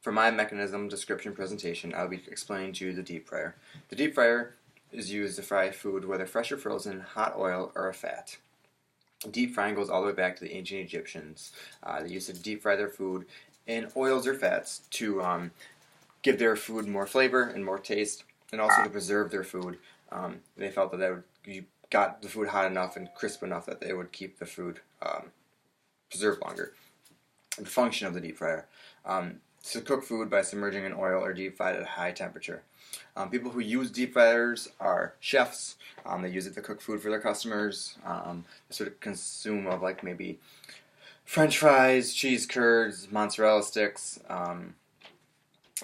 For my mechanism description presentation, I'll be explaining to you the deep fryer. The deep fryer is used to fry food, whether fresh or frozen, hot oil, or a fat. Deep frying goes all the way back to the ancient Egyptians. They used to deep fry their food in oils or fats to give their food more flavor and more taste, and also to preserve their food. They felt that you got the food hot enough and crisp enough that they would keep the food preserved longer. The function of the deep fryer. To cook food by submerging in oil or deep fried at a high temperature. People who use deep fryers are chefs. They use it to cook food for their customers. They sort of consume of like maybe French fries, cheese curds, mozzarella sticks,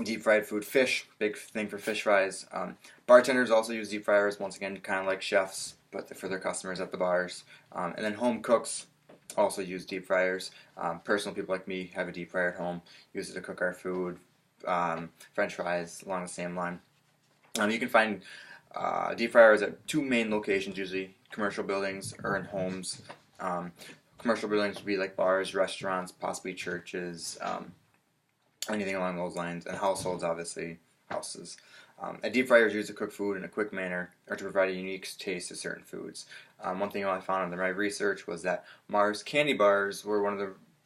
deep fried food, fish, big thing for fish fries. Bartenders also use deep fryers, once again, kind of like chefs, but for their customers at the bars. And then home cooks also use deep fryers. Personal people like me have a deep fryer at home, use it to cook our food, French fries, along the same line. You can find deep fryers at two main locations, usually commercial buildings or in homes. Commercial buildings would be like bars, restaurants, possibly churches, anything along those lines, and households, obviously, houses. A deep fryer is used to cook food in a quick manner or to provide a unique taste to certain foods. One thing I found in my research was that Mars candy bars were one of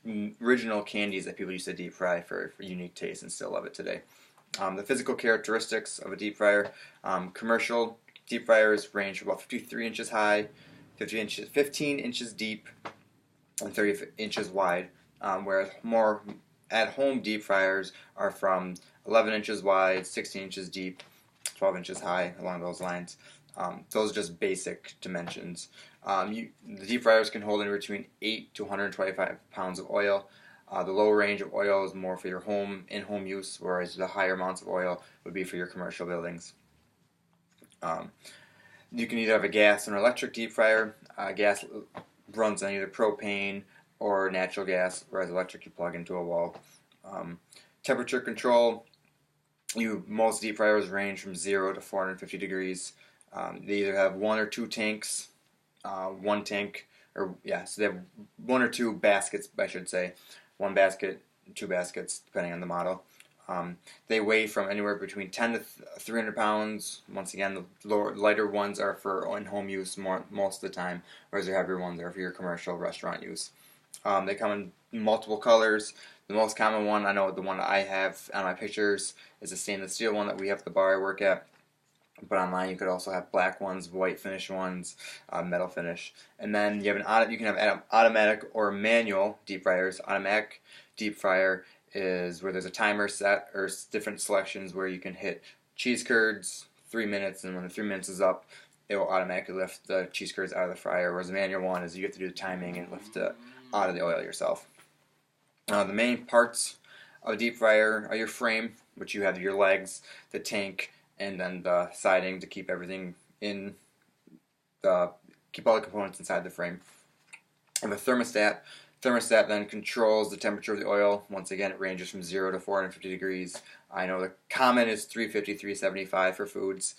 the original candies that people used to deep fry for unique taste and still love it today. The physical characteristics of a deep fryer. Commercial deep fryers range from about 53 inches high, 15 inches deep, and 30 inches wide, whereas more at-home deep fryers are from 11 inches wide, 16 inches deep, 12 inches high, along those lines. Those are just basic dimensions. The deep fryers can hold anywhere between 8 to 125 pounds of oil. The low range of oil is more for your in-home use, whereas the higher amounts of oil would be for your commercial buildings. You can either have a gas or an electric deep fryer. Gas runs on either propane or natural gas, whereas electric you plug into a wall. Temperature control. Most deep fryers range from 0 to 450 degrees. They either have one or two tanks, so they have one or two baskets, I should say. One basket, two baskets, depending on the model. They weigh from anywhere between 10 to 300 pounds. Once again, the lighter ones are for in-home use most of the time, whereas the heavier ones are for your commercial restaurant use. They come in multiple colors. The most common one, I know the one I have on my pictures, is a stainless steel one that we have at the bar I work at. But online you could also have black ones, white finish ones, metal finish. And then you can have automatic or manual deep fryers. Automatic deep fryer is where there's a timer set or different selections where you can hit cheese curds 3 minutes, and when the 3 minutes is up, it will automatically lift the cheese curds out of the fryer. Whereas the manual one is you have to do the timing and lift it out of the oil yourself. The main parts of a deep fryer are your frame, which you have your legs, the tank, and then the siding to keep everything keep all the components inside the frame. And the thermostat. Thermostat then controls the temperature of the oil. Once again, it ranges from 0 to 450 degrees. I know the common is 350, 375 for foods.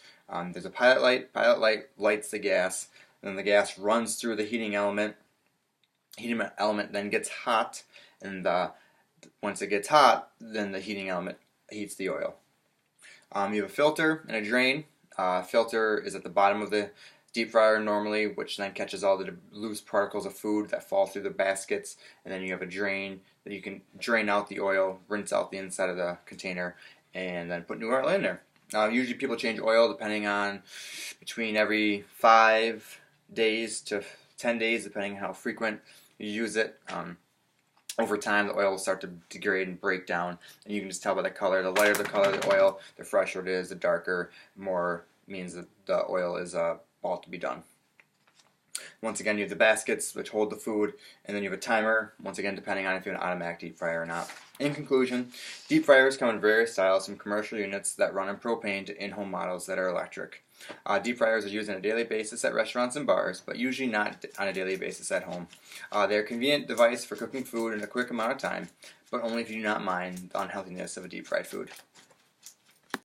There's a pilot light. Pilot light lights the gas. And then the gas runs through the heating element. Heating element then gets hot, and once it gets hot, then the heating element heats the oil. You have a filter and a drain. Filter is at the bottom of the deep fryer normally, which then catches all the loose particles of food that fall through the baskets, and then you have a drain that you can drain out the oil, rinse out the inside of the container, and then put new oil in there. Usually people change oil depending on between every 5 days to 10 days, depending on how frequent you use it. Over time, the oil will start to degrade and break down, and you can just tell by the color. The lighter the color of the oil, the fresher it is. The darker, more means that the oil is about to be done. Once again, you have the baskets which hold the food, and then you have a timer, once again depending on if you have an automatic deep fryer or not. In conclusion, deep fryers come in various styles, from commercial units that run on propane to in-home models that are electric. Deep fryers are used on a daily basis at restaurants and bars, but usually not on a daily basis at home. They are a convenient device for cooking food in a quick amount of time, but only if you do not mind the unhealthiness of a deep fried food.